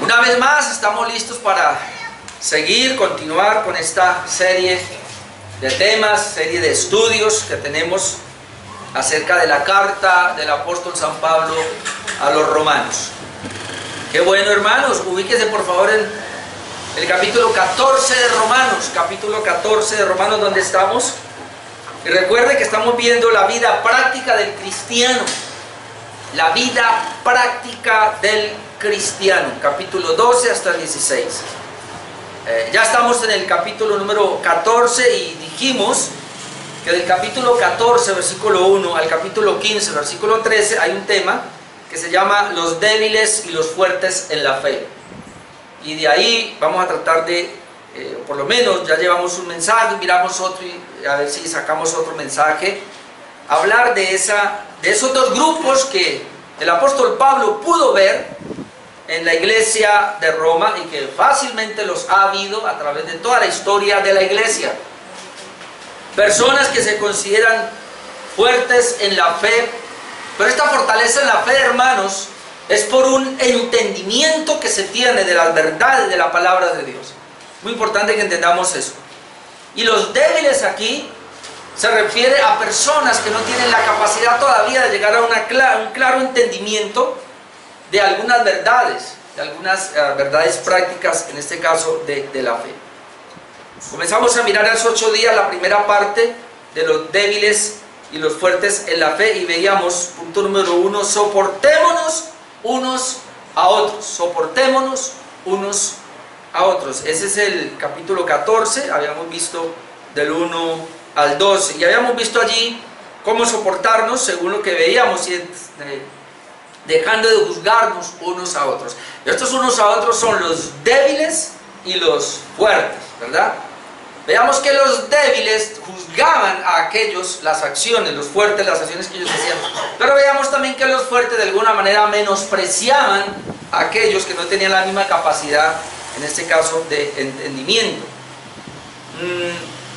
Una vez más estamos listos para continuar con esta serie de temas, serie de estudios que tenemos acerca de la carta del apóstol San Pablo a los romanos. Qué bueno, hermanos, ubíquense por favor en el capítulo 14 de Romanos, donde estamos. Y recuerde que estamos viendo la vida práctica del cristiano. La vida práctica del cristiano, capítulo 12 hasta el 16. Ya estamos en el capítulo número 14 y dijimos que del capítulo 14, versículo 1 al capítulo 15, versículo 13, hay un tema que se llama los débiles y los fuertes en la fe. Y de ahí vamos a tratar de, por lo menos ya llevamos un mensaje, miramos otro y a ver si sacamos otro mensaje, hablar de esos dos grupos que el apóstol Pablo pudo ver en la iglesia de Roma y que fácilmente los ha habido a través de toda la historia de la iglesia. Personas que se consideran fuertes en la fe, pero esta fortaleza en la fe, hermanos, es por un entendimiento que se tiene de las verdades de la palabra de Dios. Muy importante que entendamos eso. Y los débiles aquí se refiere a personas que no tienen la capacidad todavía de llegar a un claro entendimiento de algunas verdades, verdades prácticas, en este caso de la fe. Comenzamos a mirar hace 8 días la primera parte de los débiles y los fuertes en la fe y veíamos, punto número 1, soportémonos unos a otros. Soportémonos unos a otros. Ese es el capítulo 14, habíamos visto del 1 al 12 y habíamos visto allí cómo soportarnos según lo que veíamos y dejando de juzgarnos unos a otros. Y estos unos a otros son los débiles y los fuertes, ¿verdad? Veamos que los débiles juzgaban a aquellos las acciones, los fuertes las acciones que ellos hacían. Pero veamos también que los fuertes de alguna manera menospreciaban a aquellos que no tenían la misma capacidad, en este caso de entendimiento.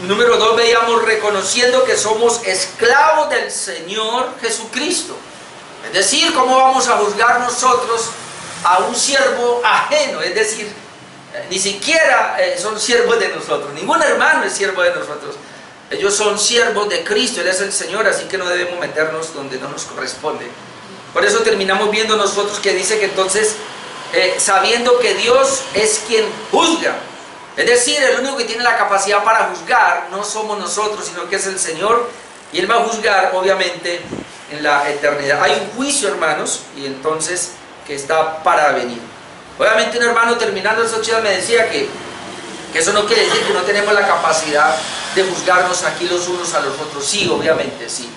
Número 2, veíamos reconociendo que somos esclavos del Señor Jesucristo. Es decir, ¿cómo vamos a juzgar nosotros a un siervo ajeno? Es decir, ni siquiera son siervos de nosotros. Ningún hermano es siervo de nosotros. Ellos son siervos de Cristo, Él es el Señor, así que no debemos meternos donde no nos corresponde. Por eso terminamos viendo nosotros que dice que entonces, sabiendo que Dios es quien juzga, es decir, el único que tiene la capacidad para juzgar no somos nosotros, sino que es el Señor, y Él va a juzgar, obviamente, en la eternidad. Hay un juicio, hermanos, y entonces que está para venir. Obviamente un hermano terminando esta charla me decía que eso no quiere decir que no tenemos la capacidad de juzgarnos aquí los unos a los otros. Sí, obviamente, sí.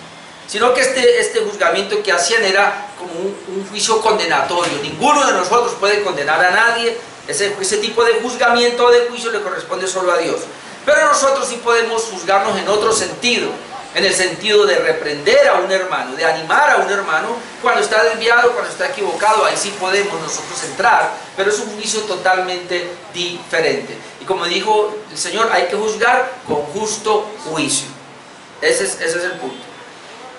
Sino que este juzgamiento que hacían era como un juicio condenatorio. Ninguno de nosotros puede condenar a nadie. Ese tipo de juzgamiento o de juicio le corresponde solo a Dios. Pero nosotros sí podemos juzgarnos en otro sentido. En el sentido de reprender a un hermano, de animar a un hermano cuando está desviado, cuando está equivocado. Ahí sí podemos nosotros entrar, pero es un juicio totalmente diferente. Y como dijo el Señor, hay que juzgar con justo juicio. Ese es el punto.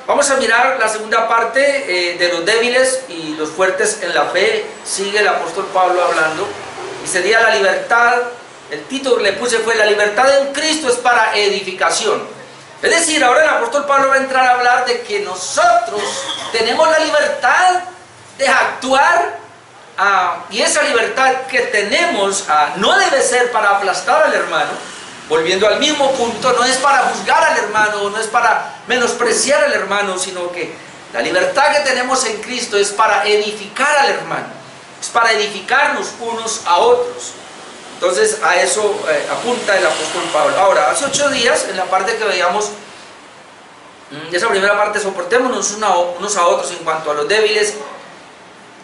Vamos a mirar la segunda parte de los débiles y los fuertes en la fe. Sigue el apóstol Pablo hablando y sería la libertad. El título que le puse fue: la libertad en Cristo es para edificación. Es decir, ahora el apóstol Pablo va a entrar a hablar de que nosotros tenemos la libertad de actuar, y esa libertad que tenemos no debe ser para aplastar al hermano. Volviendo al mismo punto, no es para juzgar al hermano, no es para menospreciar al hermano, sino que la libertad que tenemos en Cristo es para edificar al hermano, es para edificarnos unos a otros. Entonces a eso apunta el apóstol Pablo. Ahora, hace 8 días, en la parte que veíamos, esa primera parte, soportémonos unos a otros en cuanto a los débiles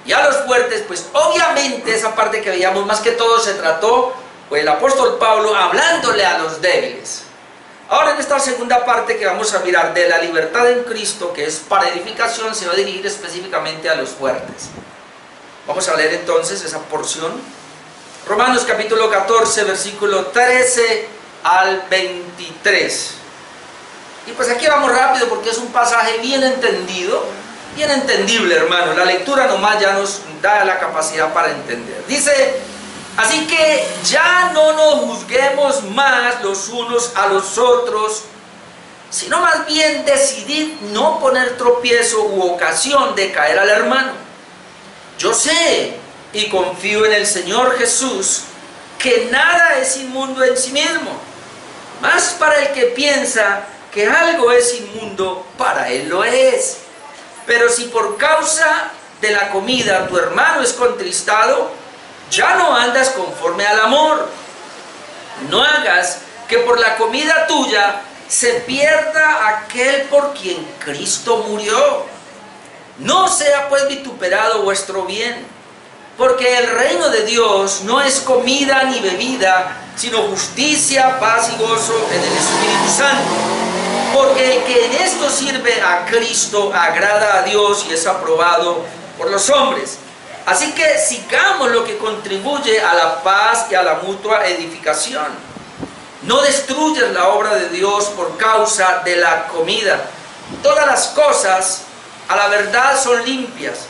y a los fuertes, pues obviamente esa parte que veíamos más que todo se trató, pues el apóstol Pablo hablándole a los débiles. Ahora en esta segunda parte que vamos a mirar de la libertad en Cristo, que es para edificación, se va a dirigir específicamente a los fuertes. Vamos a leer entonces esa porción. Romanos capítulo 14, versículo 13 al 23. Y pues aquí vamos rápido porque es un pasaje bien entendido bien entendible, hermano. La lectura nomás ya nos da la capacidad para entender. Dice, así que ya no nos juzguemos más los unos a los otros, sino más bien decidid no poner tropiezo u ocasión de caer al hermano. Yo sé y confío en el Señor Jesús que nada es inmundo en sí mismo, mas para el que piensa que algo es inmundo, para él lo es. Pero si por causa de la comida tu hermano es contristado, ya no andas conforme al amor. No hagas que por la comida tuya se pierda aquel por quien Cristo murió. No sea pues vituperado vuestro bien, porque el reino de Dios no es comida ni bebida, sino justicia, paz y gozo en el Espíritu Santo. Porque el que en esto sirve a Cristo agrada a Dios y es aprobado por los hombres. Así que sigamos lo que contribuye a la paz y a la mutua edificación. No destruyas la obra de Dios por causa de la comida. Todas las cosas a la verdad son limpias,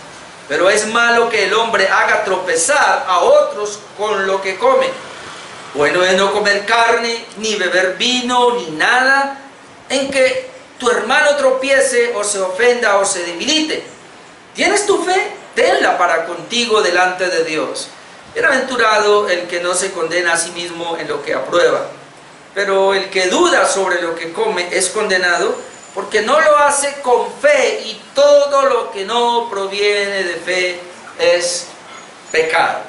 pero es malo que el hombre haga tropezar a otros con lo que come. Bueno es no comer carne, ni beber vino, ni nada en que tu hermano tropiece o se ofenda o se debilite. ¿Tienes tu fe? Tenla para contigo delante de Dios. Bienaventurado el que no se condena a sí mismo en lo que aprueba. Pero el que duda sobre lo que come es condenado, porque no lo hace con fe, y todo lo que no proviene de fe es pecado.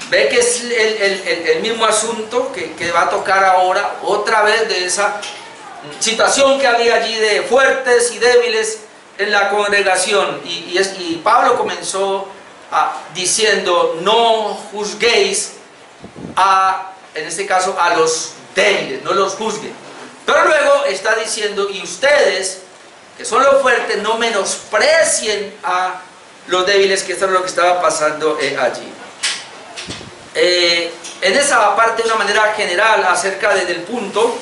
Ve que es el mismo asunto que va a tocar ahora, otra vez, de esa situación que había allí de fuertes y débiles en la congregación. Y Pablo comenzó diciendo, no juzguéis en este caso a los débiles, no los juzguen. Pero luego está diciendo, y ustedes, que son los fuertes, no menosprecien a los débiles, que esto es lo que estaba pasando allí. En esa parte, de una manera general, acerca del punto,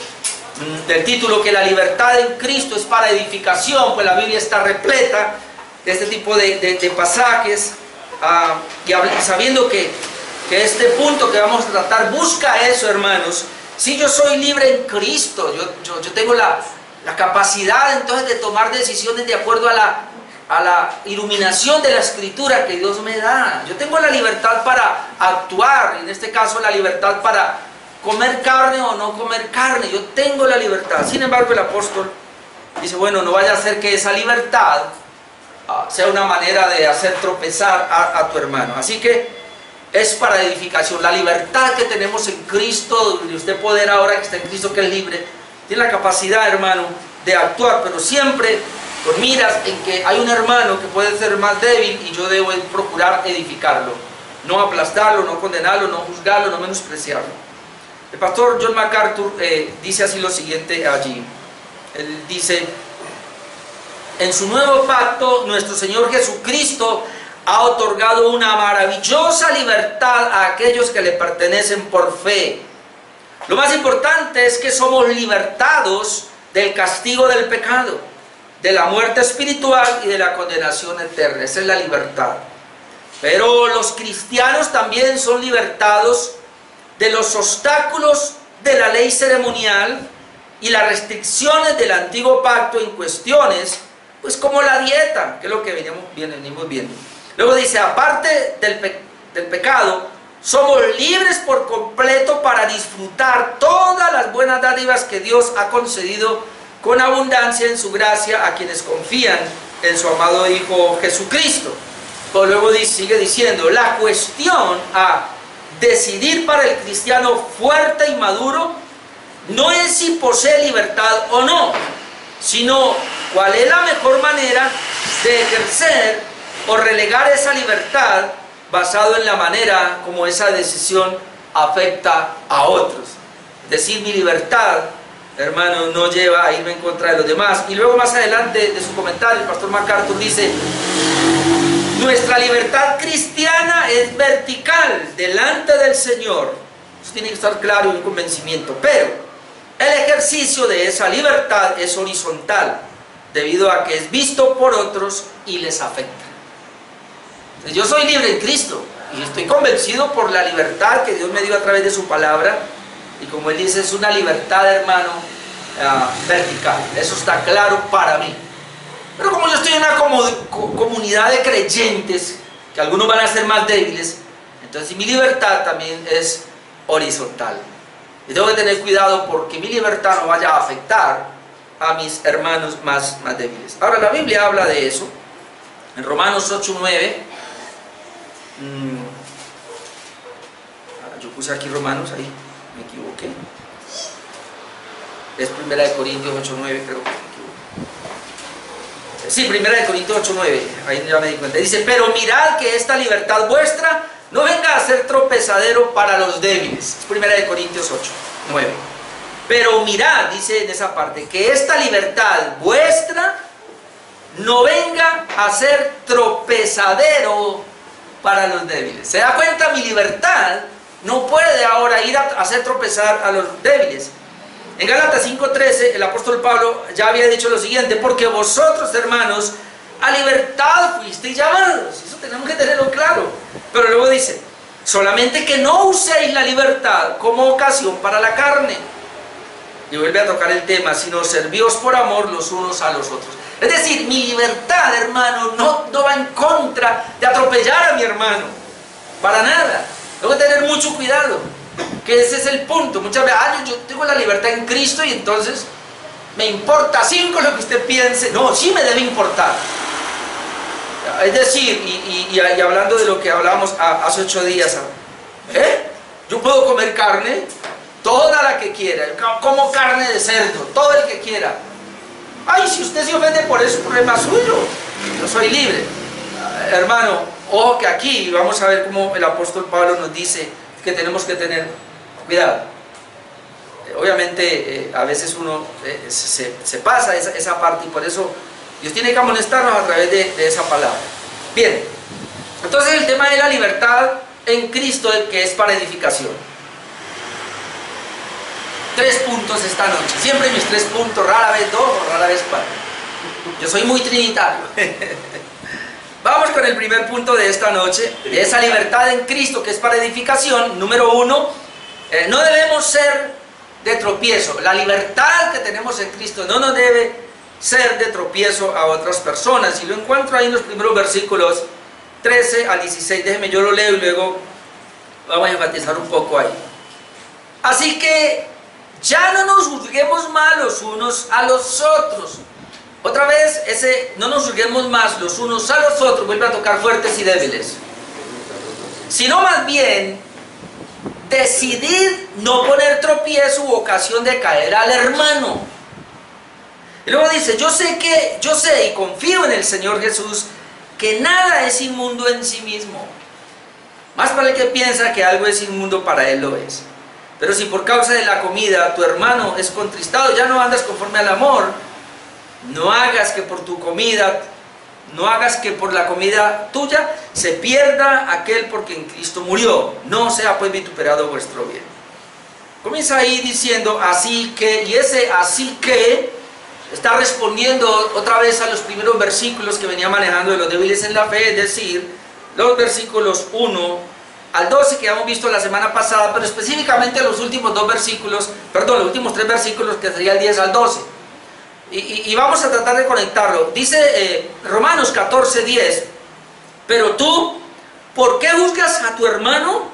del título, que la libertad en Cristo es para edificación, pues la Biblia está repleta de este tipo de pasajes, y sabiendo que este punto que vamos a tratar busca eso, hermanos. Si yo soy libre en Cristo, yo tengo la capacidad entonces de tomar decisiones de acuerdo a la iluminación de la Escritura que Dios me da. Yo tengo la libertad para actuar, en este caso la libertad para comer carne o no comer carne. Yo tengo la libertad. Sin embargo, el apóstol dice, bueno, no vaya a ser que esa libertad sea una manera de hacer tropezar a tu hermano. Así que es para edificación. La libertad que tenemos en Cristo, de usted poder, ahora que está en Cristo, que es libre, tiene la capacidad, hermano, de actuar, pero siempre con miras en que hay un hermano que puede ser más débil y yo debo procurar edificarlo, no aplastarlo, no condenarlo, no juzgarlo, no menospreciarlo. El pastor John MacArthur dice así lo siguiente allí. Él dice, en su nuevo pacto, nuestro Señor Jesucristo ha otorgado una maravillosa libertad a aquellos que le pertenecen por fe. Lo más importante es que somos libertados del castigo del pecado, de la muerte espiritual y de la condenación eterna. Esa es la libertad. Pero los cristianos también son libertados de los obstáculos de la ley ceremonial y las restricciones del antiguo pacto en cuestiones, pues como la dieta, que es lo que venimos viendo. Luego dice, aparte del pecado, somos libres por completo para disfrutar todas las buenas dádivas que Dios ha concedido con abundancia en su gracia a quienes confían en su amado Hijo Jesucristo. Pero luego sigue diciendo, la cuestión a decidir para el cristiano fuerte y maduro no es si posee libertad o no, sino cuál es la mejor manera de ejercer o relegar esa libertad basado en la manera como esa decisión afecta a otros. Es decir, mi libertad, hermano, no lleva a irme en contra de los demás. Y luego más adelante de su comentario, el pastor MacArthur dice, nuestra libertad cristiana es vertical delante del Señor. Eso tiene que estar claro y un convencimiento. Pero el ejercicio de esa libertad es horizontal debido a que es visto por otros y les afecta. Entonces, yo soy libre en Cristo y estoy convencido por la libertad que Dios me dio a través de su palabra, y como Él dice, es una libertad, hermano, vertical. Eso está claro para mí. Pero como yo estoy en una comunidad de creyentes, que algunos van a ser más débiles, entonces mi libertad también es horizontal. Y tengo que tener cuidado porque mi libertad no vaya a afectar a mis hermanos más débiles. Ahora, la Biblia habla de eso. En Romanos 8:9, yo puse aquí Romanos, ahí me equivoqué. Es 1 Corintios 8:9, creo que me equivoqué. Sí, 1 Corintios 8:9, ahí ya me di cuenta. Dice, pero mirad que esta libertad vuestra no venga a ser tropezadero para los débiles. Es 1 Corintios 8:9. Pero mirad, dice en esa parte, que esta libertad vuestra no venga a ser tropezadero para los débiles. ¿Se da cuenta? Mi libertad no puede ahora ir a hacer tropezar a los débiles. En Gálatas 5:13 el apóstol Pablo ya había dicho lo siguiente: porque vosotros, hermanos, a libertad fuisteis llamados. Eso tenemos que tenerlo claro. Pero luego dice, solamente que no uséis la libertad como ocasión para la carne. Y vuelve a tocar el tema, sino servíos por amor los unos a los otros. Es decir, mi libertad, hermano, no va en contra de atropellar a mi hermano. Para nada. Tengo que tener mucho cuidado, que ese es el punto. Muchas veces, yo tengo la libertad en Cristo y entonces me importa 5 lo que usted piense. No, sí me debe importar. Es decir, y hablando de lo que hablábamos hace 8 días, yo puedo comer carne, toda la que quiera, como carne de cerdo, todo el que quiera. Ay, si usted se ofende por eso, es problema suyo. Yo soy libre. Hermano, ojo que aquí vamos a ver cómo el apóstol Pablo nos dice que tenemos que tener cuidado. Obviamente, a veces uno se pasa esa parte, y por eso Dios tiene que amonestarnos a través de esa palabra. Bien, entonces el tema de la libertad en Cristo, que es para edificación. 3 puntos esta noche, siempre mis 3 puntos, rara vez 2 o rara vez 4. Yo soy muy trinitario. Vamos con el primer punto de esta noche, de esa libertad en Cristo que es para edificación. Número 1, no debemos ser de tropiezo. La libertad que tenemos en Cristo no nos debe ser de tropiezo a otras personas. Y lo encuentro ahí en los primeros versículos 13 al 16. Déjenme, yo lo leo y luego vamos a enfatizar un poco ahí. Así que ya no nos juzguemos más los unos a los otros. Otra vez, no nos juzguemos más los unos a los otros, vuelve a tocar fuertes y débiles. Sino más bien, decidir no poner tropiezo u ocasión de caer al hermano. Y luego dice, yo sé y confío en el Señor Jesús, que nada es inmundo en sí mismo. Más para el que piensa que algo es inmundo, para él lo es. Pero si por causa de la comida tu hermano es contristado, ya no andas conforme al amor. No hagas que por la comida tuya se pierda aquel por quien Cristo murió. No sea pues vituperado vuestro bien. Comienza ahí diciendo así que, y ese así que está respondiendo otra vez a los primeros versículos que venía manejando de los débiles en la fe, es decir, los versículos 1 al 12 que hemos visto la semana pasada, pero específicamente los últimos 2 versículos, perdón, los últimos 3 versículos, que sería el 10 al 12. Y vamos a tratar de conectarlo. Dice Romanos 14:10, pero tú, ¿por qué juzgas a tu hermano?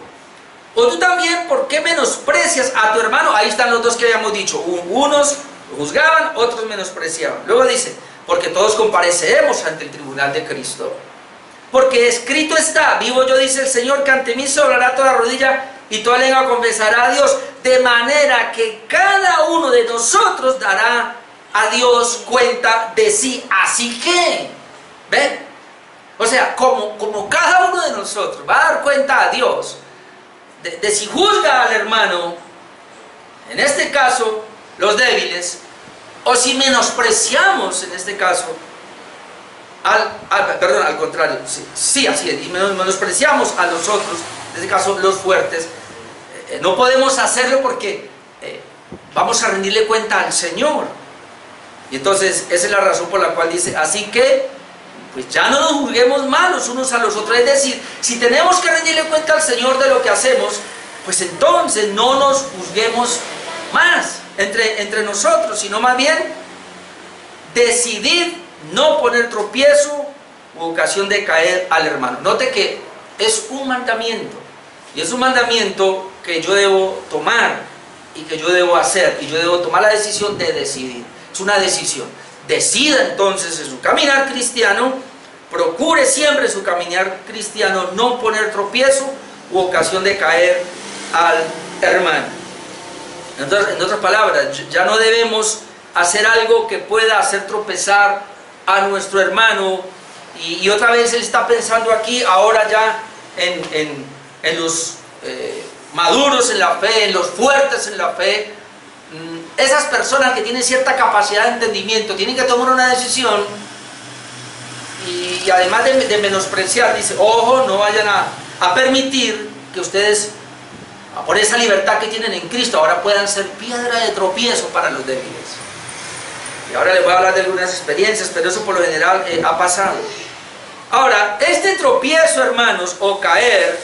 O tú también, ¿por qué menosprecias a tu hermano? Ahí están los 2 que habíamos dicho. Unos juzgaban, otros menospreciaban. Luego dice, porque todos compareceremos ante el tribunal de Cristo. Porque escrito está, vivo yo, dice el Señor, que ante mí se doblará toda rodilla y toda lengua confesará a Dios, de manera que cada uno de nosotros dará a Dios cuenta de sí. Así que, ¿ven? O sea, como cada uno de nosotros va a dar cuenta a Dios de si juzga al hermano, en este caso los débiles, o si menospreciamos, en este caso, al contrario, sí, así es, y menospreciamos a los otros, en este caso los fuertes, no podemos hacerlo porque vamos a rendirle cuenta al Señor. Y entonces esa es la razón por la cual dice, así que pues ya no nos juzguemos mal los unos a los otros. Es decir, si tenemos que rendirle cuenta al Señor de lo que hacemos, pues entonces no nos juzguemos más entre nosotros, sino más bien decidir no poner tropiezo u ocasión de caer al hermano. Note que es un mandamiento, y es un mandamiento que yo debo tomar y que yo debo hacer, y yo debo tomar la decisión de decidir. Es una decisión. Decida entonces en su caminar cristiano, procure siempre en su caminar cristiano no poner tropiezo u ocasión de caer al hermano. Entonces, en otras palabras, ya no debemos hacer algo que pueda hacer tropezar a nuestro hermano. Y otra vez él está pensando aquí, ahora ya en los maduros en la fe, en los fuertes en la fe. Esas personas que tienen cierta capacidad de entendimiento tienen que tomar una decisión, y además de menospreciar, dice, ojo, no vayan a permitir que ustedes, por esa libertad que tienen en Cristo, ahora puedan ser piedra de tropiezo para los débiles. Y ahora les voy a hablar de algunas experiencias, pero eso por lo general ha pasado. Ahora, este tropiezo, hermanos, o caer,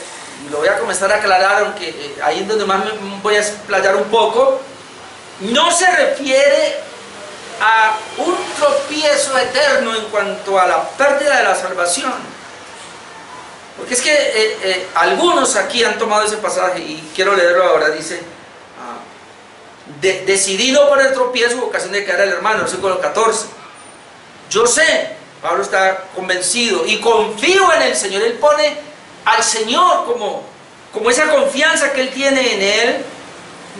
y lo voy a comenzar a aclarar, aunque ahí es donde más me voy a explayar un poco, no se refiere a un tropiezo eterno en cuanto a la pérdida de la salvación. Porque es que algunos aquí han tomado ese pasaje, y quiero leerlo ahora. Dice, decidí no poner tropiezo en ocasión de caer al hermano, versículo 14. Yo sé, Pablo está convencido y confío en el Señor. Él pone al Señor como esa confianza que él tiene en él,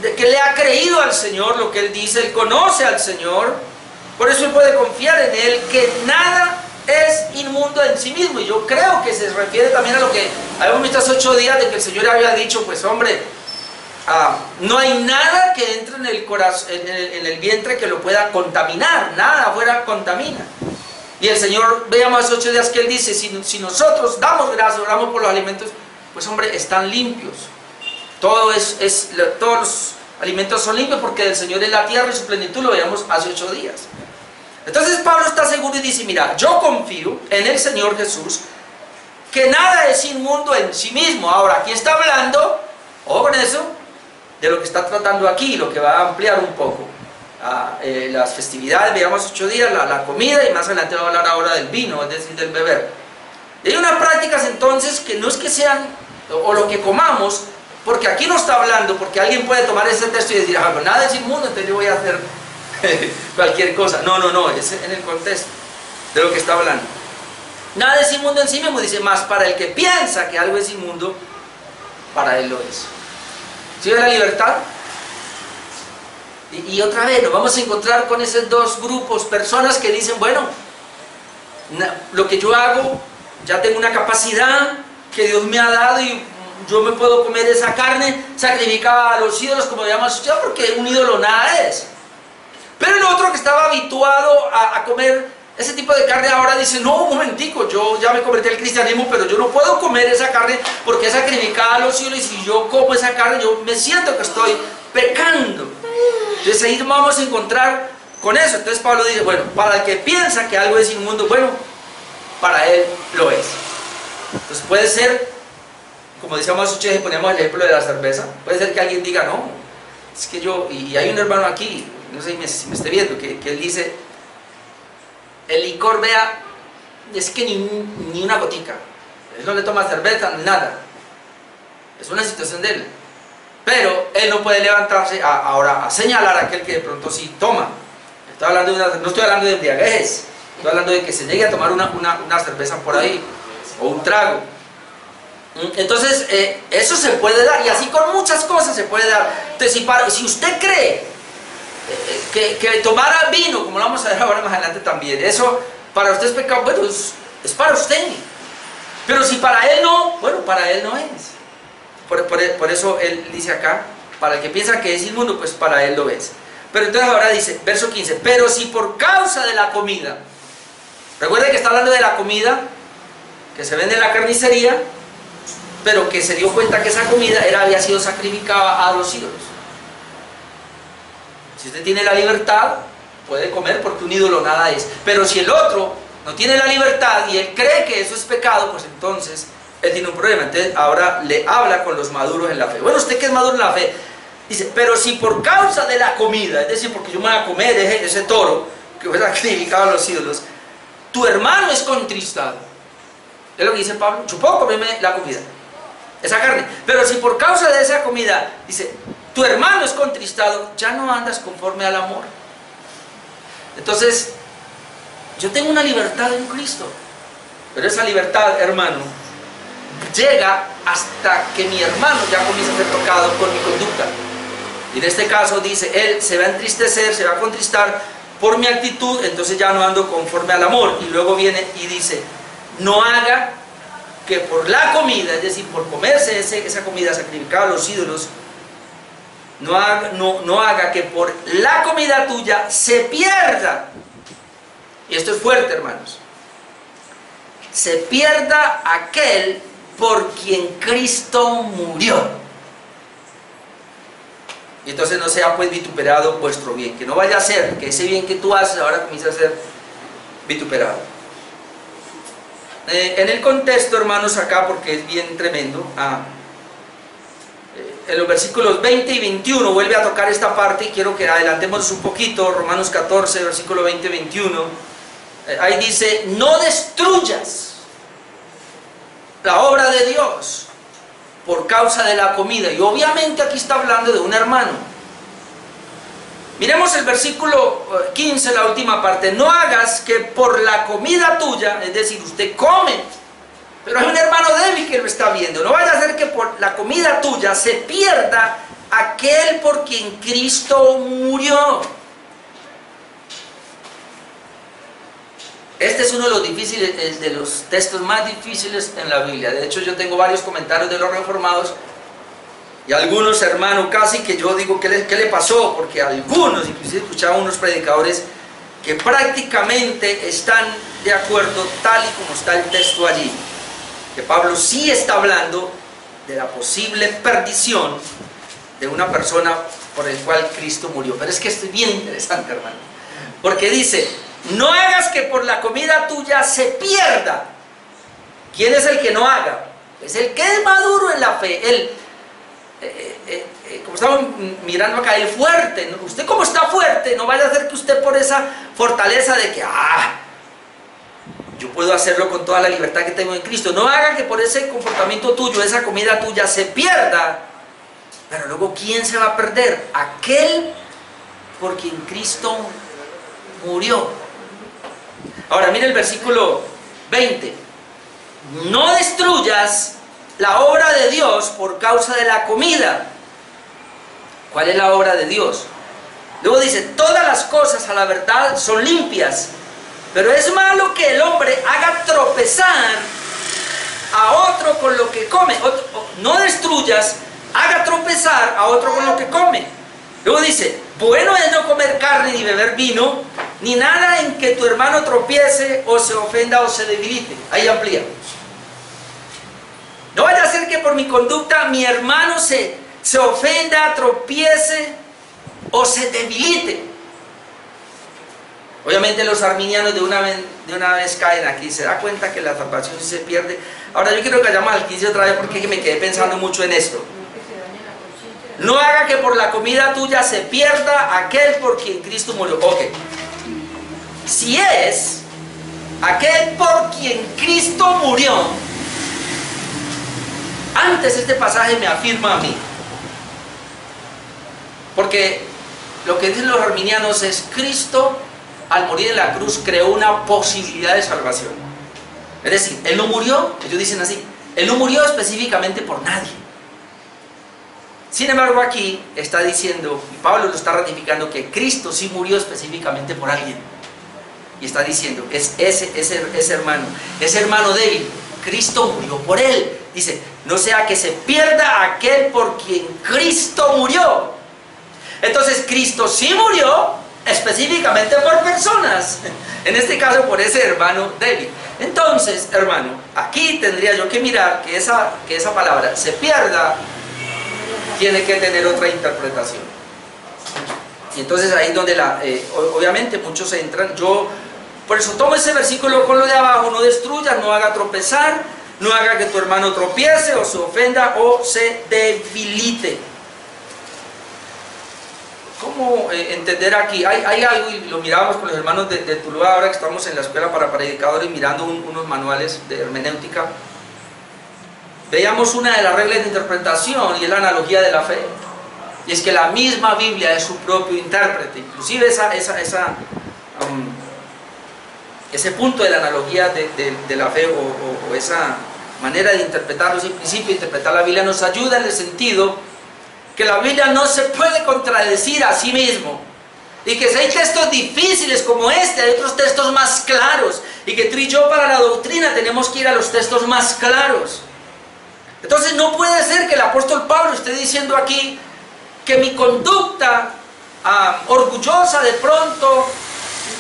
de que le ha creído al Señor lo que él dice, él conoce al Señor, por eso él puede confiar en él, que nada es inmundo en sí mismo. Y yo creo que se refiere también a lo que habíamos visto hace 8 días, de que el Señor había dicho, pues hombre, no hay nada que entre en el corazón, en el vientre, que lo pueda contaminar, nada afuera contamina. Y el Señor, veamos hace 8 días que él dice, si nosotros damos gracias, oramos por los alimentos, pues hombre, están limpios. Todos los alimentos son limpios, porque del Señor es la tierra y su plenitud, lo veíamos hace 8 días. Entonces Pablo está seguro y dice, mira, yo confío en el Señor Jesús, que nada es inmundo en sí mismo. Ahora, aquí está hablando, ojo con eso, de lo que está tratando aquí, lo que va a ampliar un poco. Las festividades, veíamos 8 días, la comida, y más adelante va a hablar ahora del vino, es decir, del beber. Y hay unas prácticas entonces que no es que sean, o lo que comamos, porque aquí no está hablando, porque alguien puede tomar ese texto y decir, pues nada es inmundo, entonces yo voy a hacer cualquier cosa. No, es en el contexto de lo que está hablando. Nada es inmundo en sí mismo, dice, más para el que piensa que algo es inmundo, para él lo es. ¿Sí ve la libertad? Y otra vez nos vamos a encontrar con esos dos grupos, personas que dicen, bueno, lo que yo hago, ya tengo una capacidad que Dios me ha dado, y yo me puedo comer esa carne sacrificada a los ídolos, como llamamos escuchado, porque un ídolo nada es. Pero el otro, que estaba habituado a comer ese tipo de carne, ahora dice, no, un momentico, yo ya me convertí al cristianismo, pero yo no puedo comer esa carne porque es sacrificada a los ídolos, y si yo como esa carne, yo me siento que estoy pecando. Entonces ahí vamos a encontrar con eso. Entonces Pablo dice, bueno, para el que piensa que algo es inmundo, bueno, para él lo es. Entonces puede ser, como decíamos, poníamos el ejemplo de la cerveza, puede ser que alguien diga, no, es que yo, y hay un hermano aquí, no sé si me esté viendo, que él dice, el licor, vea, es que ni una gotica, él no le toma cerveza, nada, es una situación de él, pero él no puede levantarse ahora a señalar a aquel que de pronto sí toma. No estoy hablando de embriaguez, estoy hablando de que se llegue a tomar una cerveza por ahí, o un trago. Entonces eso se puede dar, y así con muchas cosas se puede dar. Entonces si usted cree que tomar vino, como lo vamos a ver ahora más adelante también, eso para usted es pecado, bueno, es para usted. Pero si para él no, bueno, para él no es. Por eso él dice acá, para el que piensa que es inmundo, pues para él lo es. Pero entonces ahora dice, verso 15, pero si por causa de la comida, recuerden que está hablando de la comida que se vende en la carnicería, pero que se dio cuenta que esa comida había sido sacrificada a los ídolos. Si usted tiene la libertad puede comer porque un ídolo nada es. Pero si el otro no tiene la libertad y él cree que eso es pecado, pues entonces él tiene un problema. Entonces ahora le habla con los maduros en la fe. Bueno, usted que es maduro en la fe, dice, pero si por causa de la comida, es decir, porque yo me voy a comer ese toro que fue sacrificado a los ídolos, tu hermano es contristado. Es lo que dice Pablo, yo puedo comerme la comida, esa carne, pero si por causa de esa comida, dice, tu hermano es contristado, ya no andas conforme al amor. Entonces, yo tengo una libertad en Cristo, pero esa libertad, hermano, llega hasta que mi hermano ya comienza a ser tocado con mi conducta. Y en este caso dice, él se va a entristecer, se va a contristar por mi actitud, entonces ya no ando conforme al amor. Y luego viene y dice, no haga que por la comida, es decir, por comerse esa comida sacrificada a los ídolos, no haga que por la comida tuya se pierda. Y esto es fuerte, hermanos. Se pierda aquel por quien Cristo murió. Y entonces no sea pues vituperado vuestro bien. Que no vaya a ser que ese bien que tú haces ahora comience a ser vituperado. En el contexto, hermanos, acá, porque es bien tremendo, en los versículos 20 y 21 vuelve a tocar esta parte y quiero que adelantemos un poquito. Romanos 14, versículo 20 y 21. Ahí dice, no destruyas la obra de Dios por causa de la comida. Y obviamente aquí está hablando de un hermano. Miremos el versículo 15, la última parte. No hagas que por la comida tuya, es decir, usted come, pero hay un hermano débil que lo está viendo. No vaya a ser que por la comida tuya se pierda aquel por quien Cristo murió. Este es uno de los difíciles, de los textos más difíciles en la Biblia. De hecho, yo tengo varios comentarios de los reformados y algunos hermanos casi que yo digo, ¿qué le pasó? Porque algunos, inclusive escuchaba unos predicadores que prácticamente están de acuerdo tal y como está el texto allí, que Pablo sí está hablando de la posible perdición de una persona por el cual Cristo murió. Pero es que esto es bien interesante, hermano, porque dice, no hagas que por la comida tuya se pierda. ¿Quién es el que no haga? Es el que es maduro en la fe, como estamos mirando acá, el fuerte. Usted como está fuerte, no vaya a hacer que usted por esa fortaleza de que yo puedo hacerlo con toda la libertad que tengo en Cristo. No haga que por ese comportamiento tuyo, esa comida tuya se pierda. Pero luego, ¿quién se va a perder? Aquel por quien Cristo murió. Ahora mire el versículo 20. No destruyas la obra de Dios por causa de la comida. ¿Cuál es la obra de Dios? Luego dice, todas las cosas a la verdad son limpias, pero es malo que el hombre haga tropezar a otro con lo que come. No destruyas, haga tropezar a otro con lo que come. Luego dice, bueno es no comer carne ni beber vino, ni nada en que tu hermano tropiece o se ofenda o se debilite. Ahí amplía. No vaya a ser que por mi conducta mi hermano se ofenda, tropiece o se debilite. Obviamente los arminianos de una vez caen aquí. Se da cuenta que la salvación se pierde. Ahora yo quiero que vayamos al 15 otra vez porque me quedé pensando mucho en esto. No haga que por la comida tuya se pierda aquel por quien Cristo murió. Ok. Si es aquel por quien Cristo murió, antes este pasaje me afirma a mí. Porque lo que dicen los arminianos es, Cristo al morir en la cruz creó una posibilidad de salvación. Es decir, Él no murió, ellos dicen así, Él no murió específicamente por nadie. Sin embargo, aquí está diciendo, y Pablo lo está ratificando, que Cristo sí murió específicamente por alguien. Y está diciendo que es ese hermano débil, Cristo murió por él. Dice, no sea que se pierda aquel por quien Cristo murió. Entonces, Cristo sí murió específicamente por personas. En este caso, por ese hermano débil. Entonces, hermano, aquí tendría yo que mirar que esa palabra se pierda, tiene que tener otra interpretación. Y entonces ahí donde obviamente muchos entran. Yo por eso tomo ese versículo con lo de abajo: no destruyas, no haga tropezar, no haga que tu hermano tropiece o se ofenda o se debilite. ¿Cómo entender aquí? Hay algo, y lo mirábamos con los hermanos de Tuluá ahora que estamos en la escuela para predicadores mirando unos manuales de hermenéutica. Veíamos una de las reglas de interpretación y es la analogía de la fe. Y es que la misma Biblia es su propio intérprete. Inclusive ese punto de la analogía de la fe o esa manera de interpretarlo, ese principio de interpretar la Biblia nos ayuda en el sentido que la Biblia no se puede contradecir a sí mismo. Y que si hay textos difíciles como este, hay otros textos más claros. Y que tú y yo para la doctrina tenemos que ir a los textos más claros. Entonces no puede ser que el apóstol Pablo esté diciendo aquí que mi conducta orgullosa de pronto,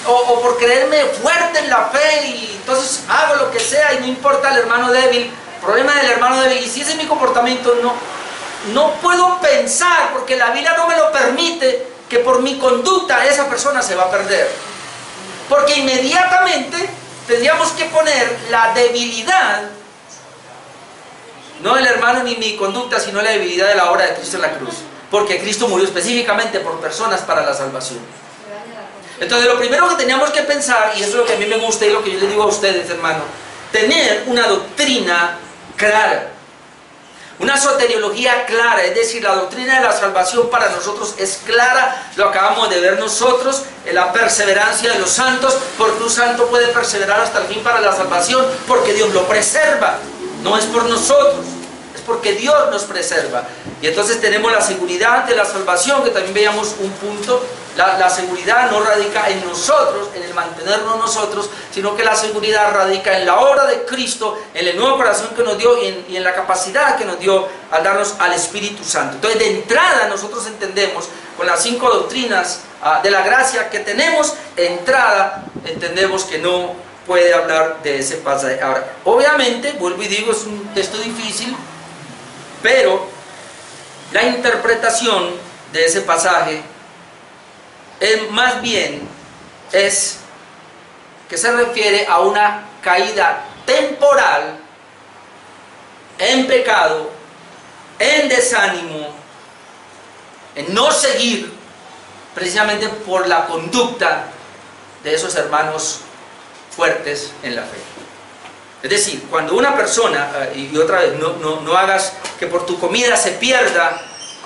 o por creerme fuerte en la fe, y entonces hago lo que sea y no importa el hermano débil, problema del hermano débil, y si ese es mi comportamiento, no puedo pensar, porque la Biblia no me lo permite, que por mi conducta esa persona se va a perder. Porque inmediatamente tendríamos que poner la debilidad, no del hermano ni mi conducta, sino la debilidad de la obra de Cristo en la cruz. Porque Cristo murió específicamente por personas para la salvación. Entonces lo primero que teníamos que pensar, y eso es lo que a mí me gusta y lo que yo les digo a ustedes, hermano, tener una doctrina clara, una soteriología clara, es decir, la doctrina de la salvación para nosotros es clara. Lo acabamos de ver nosotros en la perseverancia de los santos, porque un santo puede perseverar hasta el fin para la salvación, porque Dios lo preserva, no es por nosotros, es porque Dios nos preserva. Y entonces tenemos la seguridad de la salvación, que también veíamos un punto. La seguridad no radica en nosotros, en el mantenernos nosotros, sino que la seguridad radica en la obra de Cristo, en el nuevo corazón que nos dio y en la capacidad que nos dio al darnos al Espíritu Santo. Entonces, de entrada nosotros entendemos, con las 5 doctrinas de la gracia que tenemos, de entrada entendemos que no puede hablar de ese pasaje. Ahora, obviamente, vuelvo y digo, es un texto difícil, pero la interpretación de ese pasaje más bien es que se refiere a una caída temporal en pecado, en desánimo, en no seguir, precisamente por la conducta de esos hermanos fuertes en la fe. Es decir, cuando una persona, y otra vez, no hagas que por tu comida se pierda,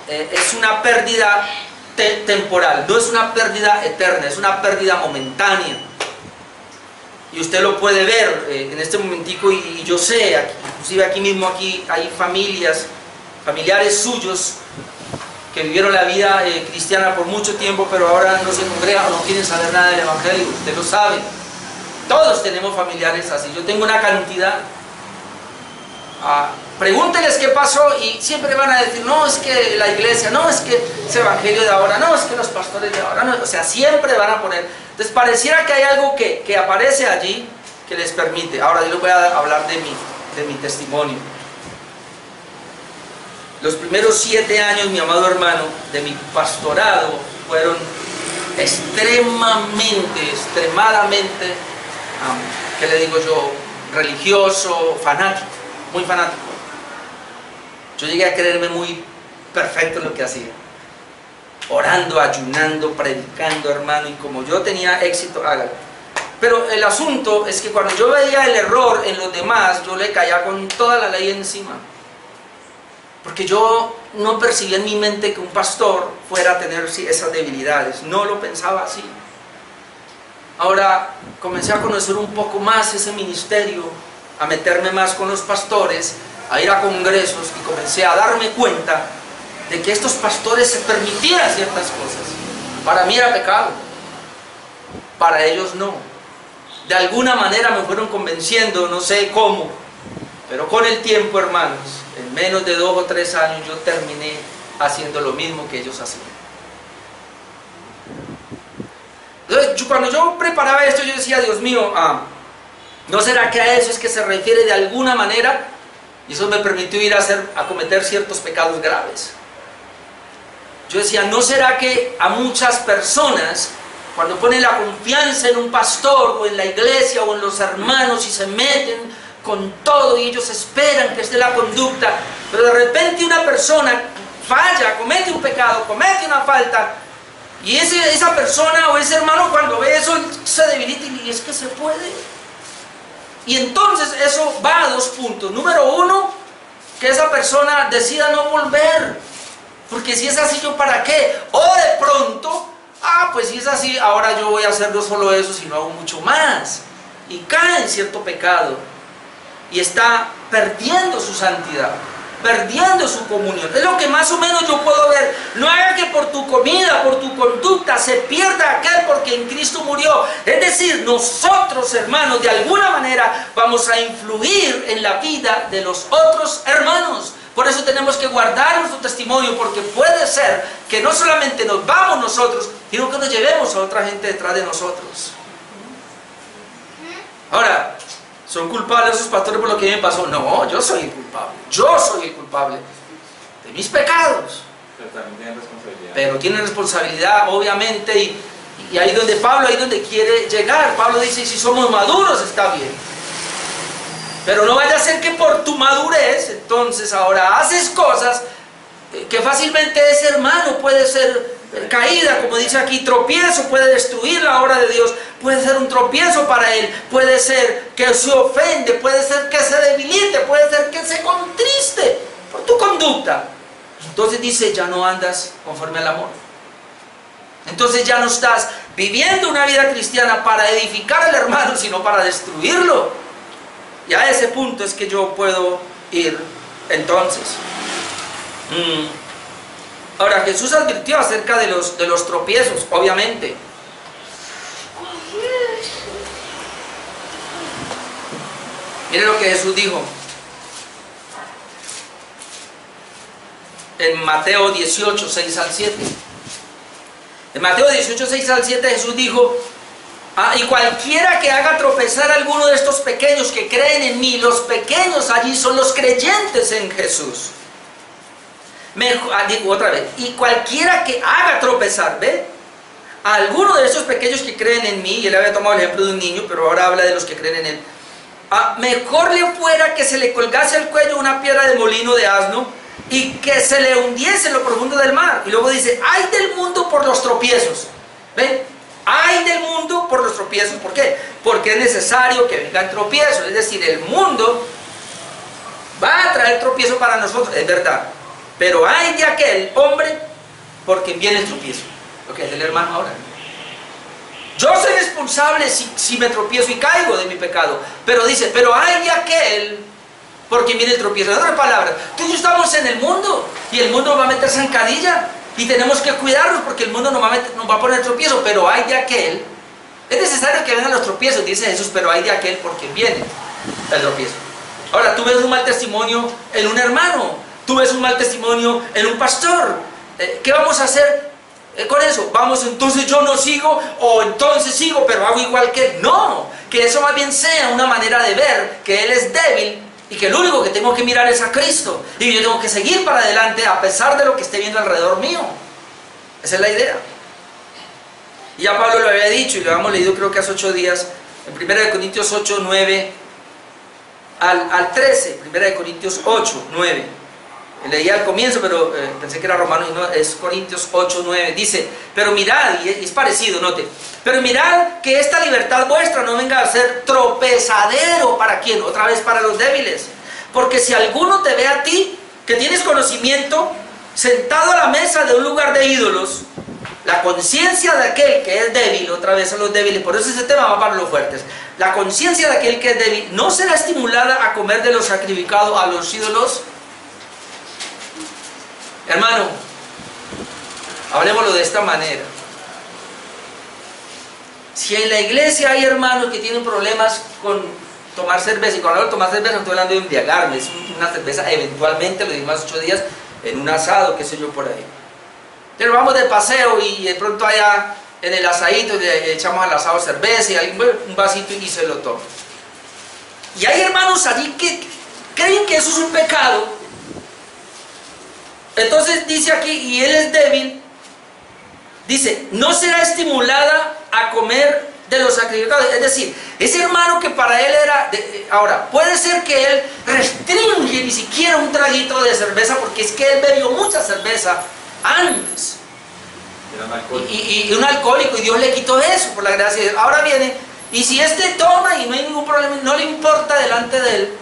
es una pérdida temporal, no es una pérdida eterna, es una pérdida momentánea. Y usted lo puede ver en este momentico, y yo sé, inclusive aquí mismo, aquí hay familiares suyos que vivieron la vida cristiana por mucho tiempo, pero ahora no se congregan o no quieren saber nada del Evangelio. Usted lo sabe, todos tenemos familiares así. Yo tengo una cantidad. Pregúnteles qué pasó y siempre van a decir: no, es que la iglesia, no, es que ese evangelio de ahora, no, es que los pastores de ahora, no. O sea, siempre van a poner. Entonces pareciera que hay algo que aparece allí que les permite. Ahora yo les voy a hablar de mi testimonio. Los primeros 7 años, mi amado hermano, de mi pastorado fueron extremadamente, ¿qué le digo yo? Religioso, fanático. Muy fanático. Yo llegué a creerme muy perfecto en lo que hacía. Orando, ayunando, predicando, hermano. Y como yo tenía éxito, hágalo. Pero el asunto es que cuando yo veía el error en los demás, yo le caía con toda la ley encima. Porque yo no percibía en mi mente que un pastor fuera a tener esas debilidades. No lo pensaba así. Ahora comencé a conocer un poco más ese ministerio, a meterme más con los pastores, a ir a congresos, y comencé a darme cuenta de que estos pastores se permitían ciertas cosas. Para mí era pecado, para ellos no. De alguna manera me fueron convenciendo, no sé cómo, pero con el tiempo, hermanos, en menos de 2 o 3 años yo terminé haciendo lo mismo que ellos hacían. Entonces, cuando yo preparaba esto, yo decía: Dios mío, ¿no será que a eso es que se refiere de alguna manera? Y eso me permitió ir a cometer ciertos pecados graves. yo decía, ¿no será que a muchas personas, cuando ponen la confianza en un pastor o en la iglesia o en los hermanos y se meten con todo y ellos esperan que esté la conducta, pero de repente una persona falla, comete un pecado, comete una falta, y esa persona o ese hermano cuando ve eso se debilita y es que se puede? Y entonces eso va a dos puntos. Número uno, que esa persona decida no volver, porque si es así, ¿yo para qué? O de pronto, pues si es así, ahora yo voy a hacer no solo eso, sino hago mucho más, y cae en cierto pecado y está perdiendo su santidad, perdiendo su comunión. Es lo que más o menos yo puedo ver. No haga que por tu comida, por tu conducta se pierda aquel por quien Cristo murió. Es decir, nosotros, hermanos, de alguna manera vamos a influir en la vida de los otros hermanos. Por eso tenemos que guardar nuestro testimonio, porque puede ser que no solamente nos vamos nosotros, sino que nos llevemos a otra gente detrás de nosotros. Ahora, ¿son culpables esos pastores por lo que me pasó? No, yo soy el culpable. Yo soy el culpable de mis pecados. Pero también tienen responsabilidad. Pero tienen responsabilidad, obviamente, y ahí donde Pablo, ahí donde quiere llegar. Pablo dice, si somos maduros está bien. Pero no vaya a ser que por tu madurez, entonces ahora haces cosas que fácilmente ese hermano puede ser caída, como dice aquí, tropiezo, puede destruir la obra de Dios, puede ser un tropiezo para él, puede ser que se ofende, puede ser que se debilite, puede ser que se contriste por tu conducta. Entonces dice, ya no andas conforme al amor. Entonces ya no estás viviendo una vida cristiana para edificar al hermano, sino para destruirlo. Y a ese punto es que yo puedo ir entonces. Ahora, Jesús advirtió acerca de los tropiezos, obviamente. Miren lo que Jesús dijo en Mateo 18, 6 al 7. En Mateo 18, 6 al 7 Jesús dijo, y cualquiera que haga tropezar a alguno de estos pequeños que creen en mí, los pequeños allí son los creyentes en Jesús. Digo otra vez, y cualquiera que haga tropezar, ¿ve? A alguno de esos pequeños que creen en mí, y él había tomado el ejemplo de un niño, pero ahora habla de los que creen en él. Mejor le fuera que se le colgase al cuello una piedra de molino de asno y que se le hundiese en lo profundo del mar. Y luego dice, ay del mundo por los tropiezos. ¿Ven? Ay del mundo por los tropiezos. ¿Por qué? Porque es necesario que vengan tropiezos. Es decir, el mundo va a traer tropiezo para nosotros, es verdad. Pero ay de aquel hombre por quien viene el tropiezo. Lo que es el hermano ahora. Yo soy responsable si me tropiezo y caigo de mi pecado. Pero dice, pero ay de aquel por quien viene el tropiezo. En otras palabras, tú y yo estamos en el mundo y el mundo va a meter zancadilla. Y tenemos que cuidarnos porque el mundo nos va a poner tropiezo, pero hay de aquel. Es necesario que vengan los tropiezos, dice Jesús, pero hay de aquel por quien viene el tropiezo. Ahora, tú ves un mal testimonio en un hermano, tú ves un mal testimonio en un pastor. ¿Qué vamos a hacer con eso? Vamos, entonces yo no sigo, o entonces sigo, pero hago igual que él. No, que eso más bien sea una manera de ver que él es débil y que lo único que tengo que mirar es a Cristo. Y yo tengo que seguir para adelante a pesar de lo que esté viendo alrededor mío. Esa es la idea. Y ya Pablo lo había dicho y lo habíamos leído creo que hace 8 días. En 1 Corintios 8, 9 al 13. 1 Corintios 8, 9. Leía al comienzo, pero pensé que era Romanos y no, es Corintios 8, 9. Dice, pero mirad, y es parecido, note. Pero mirad que esta libertad vuestra no venga a ser tropezadero. ¿Para quién? Otra vez para los débiles. Porque si alguno te ve a ti, que tienes conocimiento, sentado a la mesa de un lugar de ídolos, la conciencia de aquel que es débil, otra vez a los débiles, por eso ese tema va para los fuertes, la conciencia de aquel que es débil, ¿no será estimulada a comer de lo sacrificado a los ídolos? Hermano, hablemoslo de esta manera. Si en la iglesia hay hermanos que tienen problemas con tomar cerveza, y cuando hablo de tomar cerveza no estoy hablando de embriagarme, es una cerveza eventualmente, lo dimos hace 8 días, en un asado, qué sé yo, por ahí. Pero vamos de paseo y de pronto allá en el asadito le echamos al asado cerveza y hay un vasito y se lo toma. Y hay hermanos allí que creen que eso es un pecado. Entonces dice aquí, y él es débil, dice, no será estimulada a comer de los sacrificados. Es decir, ese hermano que para él era... ahora, puede ser que él restringe ni siquiera un traguito de cerveza, porque es que él bebió mucha cerveza antes. Era un alcohólico. Y un alcohólico, y Dios le quitó eso por la gracia de Dios. Ahora viene, y si este toma y no hay ningún problema, no le importa delante de él,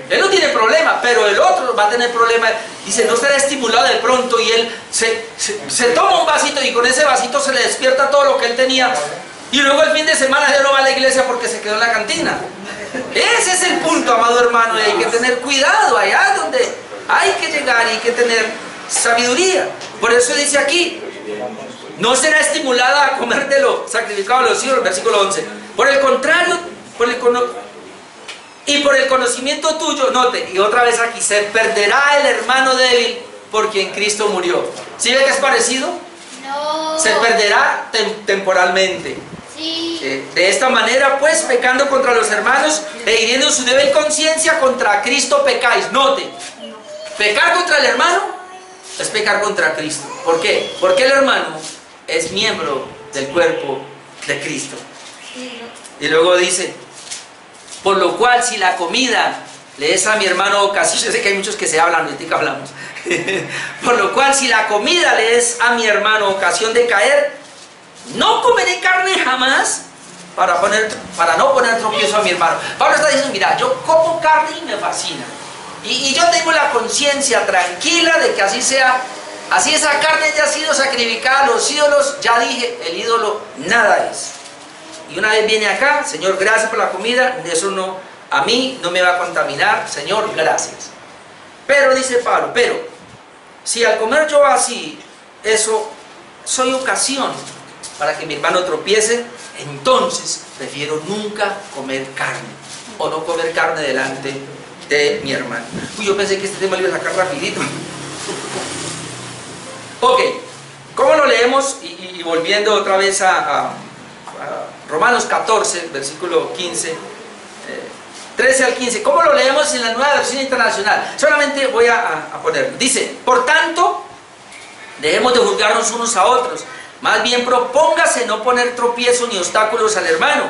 él no tiene problema, pero el otro va a tener problema. Dice, no será estimulado de pronto, y él se toma un vasito, y con ese vasito se le despierta todo lo que él tenía, y luego el fin de semana ya no va a la iglesia porque se quedó en la cantina. Ese es el punto, amado hermano, y hay que tener cuidado allá donde hay que llegar, y hay que tener sabiduría. Por eso dice aquí, no será estimulada a comer de lo sacrificado a los ídolos, versículo 11. Por el contrario, por el conocimiento tuyo, note, y otra vez aquí, se perderá el hermano débil por quien Cristo murió. ¿Sí ve que es parecido? No. Se perderá temporalmente. Sí. De esta manera, pues, pecando contra los hermanos e hiriendo su débil conciencia, contra Cristo pecáis. Note, pecar contra el hermano es pecar contra Cristo. ¿Por qué? Porque el hermano es miembro del cuerpo de Cristo. Y luego dice, por lo cual si la comida le es a mi hermano ocasión, yo sé que hay muchos que se hablan, ahorita hablamos, por lo cual si la comida le es a mi hermano ocasión de caer, no comeré carne jamás para no poner tropiezo a mi hermano. Pablo está diciendo, mira, yo como carne y me fascina, y yo tengo la conciencia tranquila de que así sea. Así esa carne ya ha sido sacrificada a los ídolos, ya dije, el ídolo nada es. Y una vez viene acá, Señor, gracias por la comida, eso no, a mí no me va a contaminar, Señor, gracias. Pero, dice Pablo, pero, si al comer yo así, eso, soy ocasión para que mi hermano tropiece, entonces prefiero nunca comer carne, o no comer carne delante de mi hermano. Uy, yo pensé que este tema lo iba a sacar rapidito. Ok, ¿cómo lo leemos? Y volviendo otra vez a Romanos 14, versículo 15, 13 al 15. ¿Cómo lo leemos en la Nueva Versión Internacional? Solamente voy a ponerlo. Dice, por tanto, dejemos de juzgarnos unos a otros. Más bien propóngase no poner tropiezo ni obstáculos al hermano.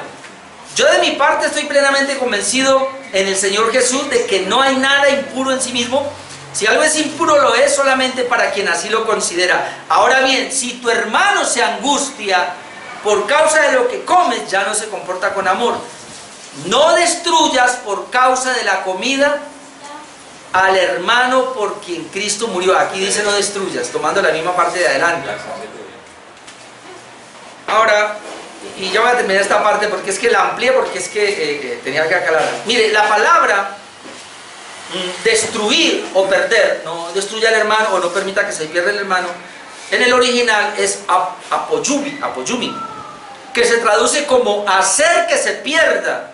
Yo de mi parte estoy plenamente convencido en el Señor Jesús de que no hay nada impuro en sí mismo. Si algo es impuro, lo es solamente para quien así lo considera. Ahora bien, si tu hermano se angustia por causa de lo que comes, ya no se comporta con amor. No destruyas por causa de la comida al hermano por quien Cristo murió. Aquí dice no destruyas, tomando la misma parte de adelante. Ahora, y ya voy a terminar esta parte porque es que la amplié, porque es que tenía que aclarar. Mire, la palabra destruir o perder, no destruya al hermano o no permita que se pierda el hermano, en el original es apoyumi, que se traduce como hacer que se pierda,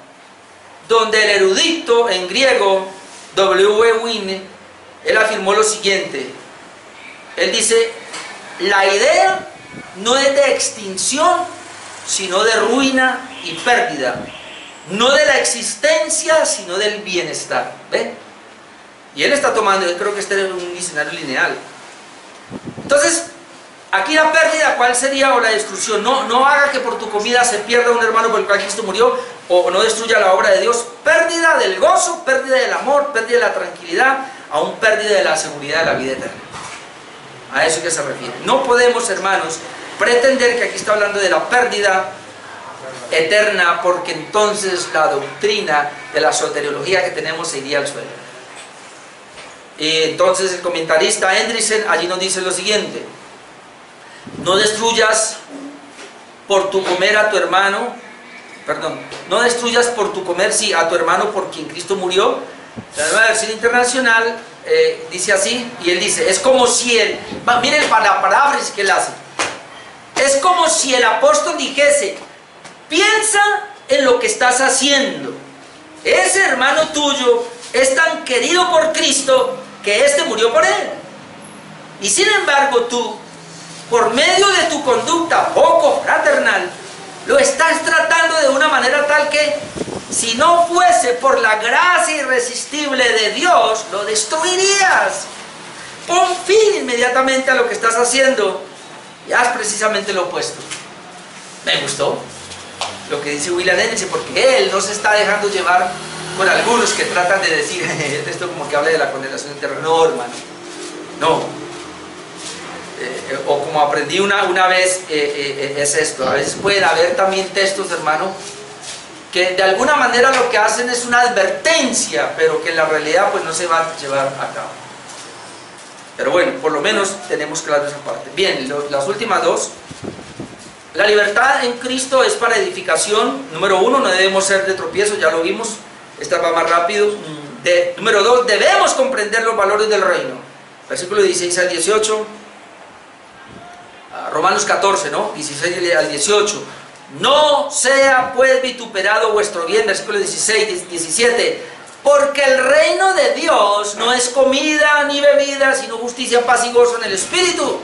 donde el erudito en griego W. Wynne, él afirmó lo siguiente, él dice, la idea no es de extinción, sino de ruina y pérdida, no de la existencia, sino del bienestar. ¿Ve? Y él está tomando, yo creo que este es un diccionario lineal. Entonces, aquí la pérdida, ¿cuál sería? O la destrucción. No haga que por tu comida se pierda un hermano por el cual Cristo murió, o no destruya la obra de Dios. Pérdida del gozo, pérdida del amor, pérdida de la tranquilidad, aún pérdida de la seguridad de la vida eterna. A eso que se refiere. No podemos, hermanos, pretender que aquí está hablando de la pérdida eterna, porque entonces la doctrina de la soteriología que tenemos se iría al suelo. Y entonces el comentarista Hendriksen allí nos dice lo siguiente: no destruyas por tu comer a tu hermano, no destruyas por tu comer sí a tu hermano por quien Cristo murió. La Nueva Versión Internacional dice así, y él dice, es como si él, miren la paráfrasis que él hace, es como si el apóstol dijese, piensa en lo que estás haciendo, ese hermano tuyo es tan querido por Cristo que éste murió por él, y sin embargo tú, por medio de tu conducta poco fraternal, lo estás tratando de una manera tal que, si no fuese por la gracia irresistible de Dios, lo destruirías. Pon fin inmediatamente a lo que estás haciendo y haz precisamente lo opuesto. Me gustó lo que dice William Henry, porque él no se está dejando llevar por algunos que tratan de decir esto como que habla de la condenación eterna. No, hermano, no. O como aprendí una vez, es esto. A veces pueden haber también textos, hermano, que de alguna manera lo que hacen es una advertencia, pero que en la realidad pues no se va a llevar a cabo. Pero bueno, por lo menos tenemos claro esa parte. Bien, las últimas dos. La libertad en Cristo es para edificación. Número 1, no debemos ser de tropiezo, ya lo vimos. Esta va más rápido. Número 2, debemos comprender los valores del reino. Versículo 16 al 18. Romanos 14, ¿no? 16 al 18. No sea pues vituperado vuestro bien. Versículo 16, 17. Porque el reino de Dios no es comida ni bebida, sino justicia, paz y gozo en el Espíritu